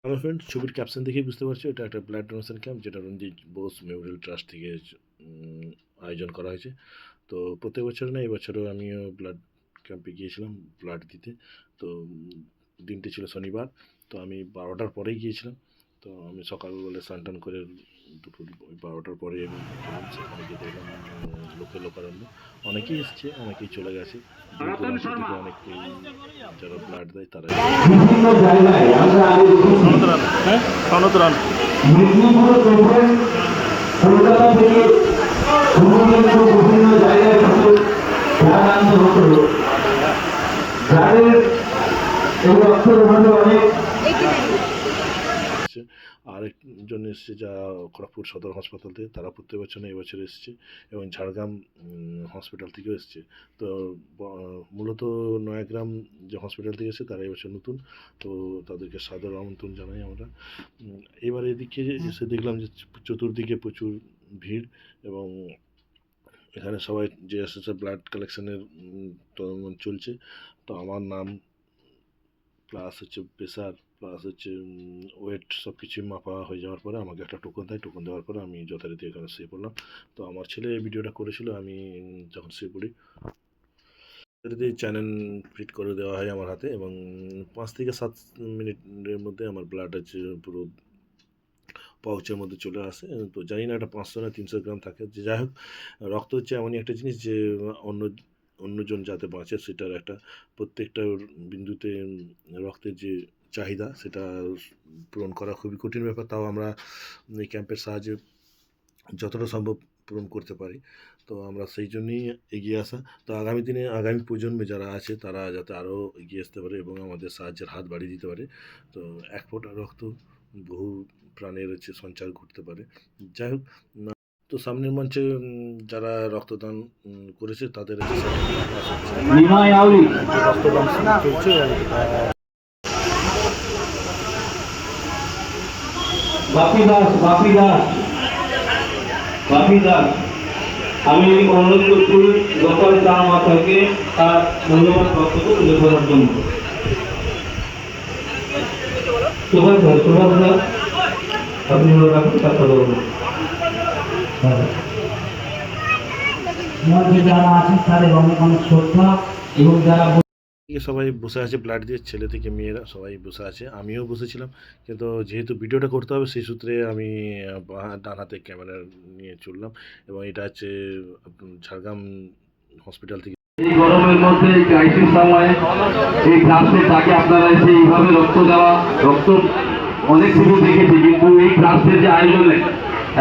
Hello friend, ছবির caption দেখেই বুঝতে পারছো এটা একটা ব্লাড ডোনেশন ক্যাম্প, যেটা রঞ্জিত বোস মেমোরিয়াল ট্রাস্ট থেকে আয়োজন করা হয়েছে। তো প্রত্যেক বছর না, এবছরও আমিও ব্লাড ক্যাম্পে গিয়েছিলাম ব্লাড দিতে। তো দিনটি ছিল শনিবার। তো আমি 12টার পরেই গিয়েছিলাম। তো আমি সকালবেলা স্নান টান করে দুপুর ওই 12টার পরে আমি গেলাম। সেখানে গিয়ে দেখলাম লোকে লোকারণ্য, অনেকেই এসছে, অনেকেই চলে গেছে। দূর দূরান্ত থেকে অনেকেই যারা ব্লাড দেয় তারা বিভিন্ন জায়গায় আমরা আগে দেখেছি কলকাতা থেকে বিভিন্ন জায়গায় ব্লাড আনতে হতো। যাদের এই রক্তের মধ্যে অনেক এসছে। আরেকজন এসছে যা খড়গপুর সদর হাসপাতাল থেকে, তারা প্রত্যেক বছর না এবছর এসছে, এবং ঝাড়গ্রাম হসপিটাল থেকেও এসছে। তো মূলত নয়াগ্রাম যে হসপিটাল থেকে এসছে তারা এবছর নতুন। তো তাদেরকে সাদর আমন্ত্রণ জানাই আমরা। এবার এদিকে এসে দেখলাম যে চতুর্দিকে প্রচুর ভিড়, এবং এখানে সবাই যে এসেছে ব্লাড কালেকশনের চলছে। তো আমার নাম প্লাস হচ্ছে প্রেশার প্লাস হচ্ছে ওয়েট সব কিছুই মাপা হয়ে যাওয়ার পরে আমাকে একটা টোকন দেয়। টোকন দেওয়ার পরে আমি যথারীতি এখানে শুয়ে পড়লাম। তো আমার ছেলে এই ভিডিওটা করেছিল, আমি যখন শুয়ে পড়ি যথারীতি চ্যানেল ফিট করে দেওয়া হয় আমার হাতে, এবং 5 থেকে 7 মিনিটের মধ্যে আমার ব্লাড হচ্ছে পুরো পাউচের মধ্যে চলে আসে। তো জানি না এটা 500 না 300 গ্রাম থাকে, যে যাই হোক, রক্ত হচ্ছে এমনই একটা জিনিস যে অন্য অন্যজন যাতে বাঁচে সেটার একটা প্রত্যেকটা বিন্দুতে রক্তের যে চাহিদা সেটা পূরণ করা খুবই কঠিন ব্যাপার। তাও আমরা এই ক্যাম্পের সাহায্যে যতটা সম্ভব পূরণ করতে পারি। তো আমরা সেই জন্যই এগিয়ে আসা। তো আগামী দিনে আগামী প্রজন্মে যারা আছে তারা যাতে আরও এগিয়ে আসতে পারে এবং আমাদের সাহায্যের হাত বাড়িয়ে দিতে পারে। তো এক ফোঁটা রক্ত বহু প্রাণের হচ্ছে সঞ্চার ঘটতে পারে। যাই হোক, তো সামনের মঞ্চে যারা রক্তদান করেছে তাদের হচ্ছে নিমাই আউলি রক্তদান চলছে। বাপি দাস বাপি দাস বাপি দাস আমি অনুরোধ করছি গোপাল চা মাতাকে তার মূল্যবান বক্তব্য তুলে ধরার জন্য। সুভাষ দাস আপনি রাখুন কথা বলুন। মঞ্চে যারা আছেন তাদের অনেক অনেক শ্রদ্ধা, এবং যারা সবাই বসে আছে, ব্লাড দিয়ে ছেলে থেকে মেয়েরা সবাই বসে আছে, আমিও বসেছিলাম। কিন্তু যেহেতু ভিডিওটা করতে হবে সেই সূত্রে আমি ডান হাতে ক্যামেরা নিয়ে চললাম, এবং এটা হচ্ছে ঝাড়গ্রাম হসপিটাল থেকে। এই গরমের মধ্যে এই ক্রাইসিস সময়ে এই ট্রাস্টে তাকে আপনারা এসে এইভাবে রক্ত দেওয়া, রক্ত অনেক শিবির দেখেছি, কিন্তু এই ট্রাস্টের যে আয়োজনে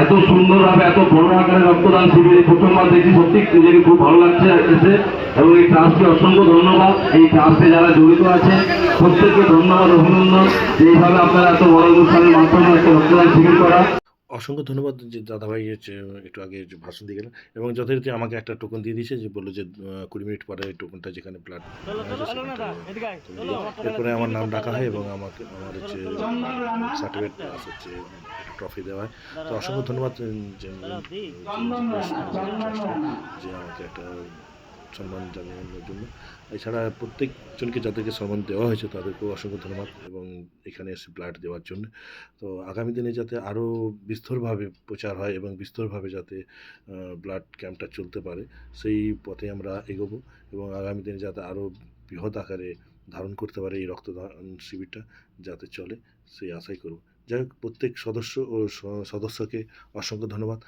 এত সুন্দরভাবে এত বড় আকারে রক্তদান শিবিরে প্রথমবার দেখি, সত্যি নিজেকে খুব ভালো লাগছে এসে। এবং এই ট্রাস্টকে অসংখ্য ধন্যবাদ, এই ট্রাস্টে যারা জড়িত আছে প্রত্যেককে ধন্যবাদ, অভিনন্দন, এইভাবে আপনারা এত বড় অনুষ্ঠানের মাধ্যমে একটা রক্তদান শিবির করা। অসংখ্য ধন্যবাদ যে দাদাভাই হচ্ছে একটু আগে যে ভাষণ দিয়ে গেলেন, এবং যথারীতি আমাকে একটা টোকন দিয়ে দিয়েছে, যে বললো যে 20 মিনিট পরে এই টোকনটা যেখানে ব্লাড এরপরে আমার নাম ডাকা হয় এবং আমাকে আমার হচ্ছে সার্টিফিকেট প্লাস হচ্ছে ট্রফি দেওয়া হয়। তো অসংখ্য ধন্যবাদ যে যে আমাকে একটা সম্মান জানানোর জন্য। এছাড়া প্রত্যেকজনকে যাদেরকে সম্মান দেওয়া হয়েছে তাদেরকেও অসংখ্য ধন্যবাদ, এবং এখানে এসে ব্লাড দেওয়ার জন্য। তো আগামী দিনে যাতে আরও বিস্তরভাবে প্রচার হয় এবং বিস্তরভাবে যাতে ব্লাড ক্যাম্পটা চলতে পারে সেই পথে আমরা এগোবো, এবং আগামী দিনে যাতে আরও বৃহৎ আকারে ধারণ করতে পারে এই রক্তদান শিবিরটা, যাতে চলে সেই আশাই করব। যাই হোক, প্রত্যেক সদস্য ও সদস্যকে অসংখ্য ধন্যবাদ।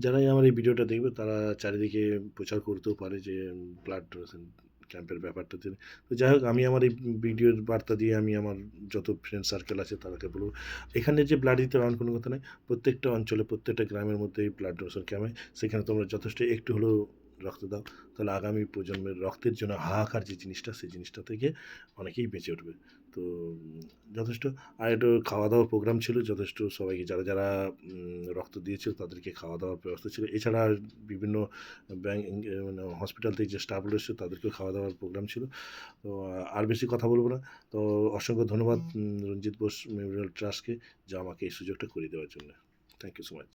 যারাই আমার এই ভিডিওটা দেখবে তারা চারিদিকে প্রচার করতেও পারে যে ব্লাড ডোনেশন ক্যাম্পের ব্যাপারটাতে। তো যাই হোক, আমি আমার এই ভিডিওর বার্তা দিয়ে আমি আমার যত ফ্রেন্ড সার্কেল আছে তাদেরকে বলবো, এখানে যে ব্লাড দিতে এমন কোনো কথা নয়। প্রত্যেকটা অঞ্চলে প্রত্যেকটা গ্রামের মধ্যে এই ব্লাড ডোনেশন ক্যাম্প হয়, সেখানে তোমরা যথেষ্ট একটু হলেও রক্ত দাও, তাহলে আগামী প্রজন্মের রক্তের জন্য হাহাকার যে জিনিসটা সেই জিনিসটা থেকে অনেকেই বেঁচে উঠবে। তো যথেষ্ট। আর একটু খাওয়া দাওয়ার প্রোগ্রাম ছিল, যথেষ্ট সবাইকে যারা যারা রক্ত দিয়েছিল তাদেরকে খাওয়া দাওয়ার ব্যবস্থা ছিল। এছাড়া বিভিন্ন ব্যাংক মানে হসপিটাল থেকে যে স্টাফগুলো এসেছে তাদেরকেও খাওয়া দাওয়ার প্রোগ্রাম ছিল। তো আর বেশি কথা বলবো না। তো অসংখ্য ধন্যবাদ রঞ্জিত বোস মেমোরিয়াল ট্রাস্টকে, যা আমাকে এই সুযোগটা করে দেওয়ার জন্য। Thank you so much.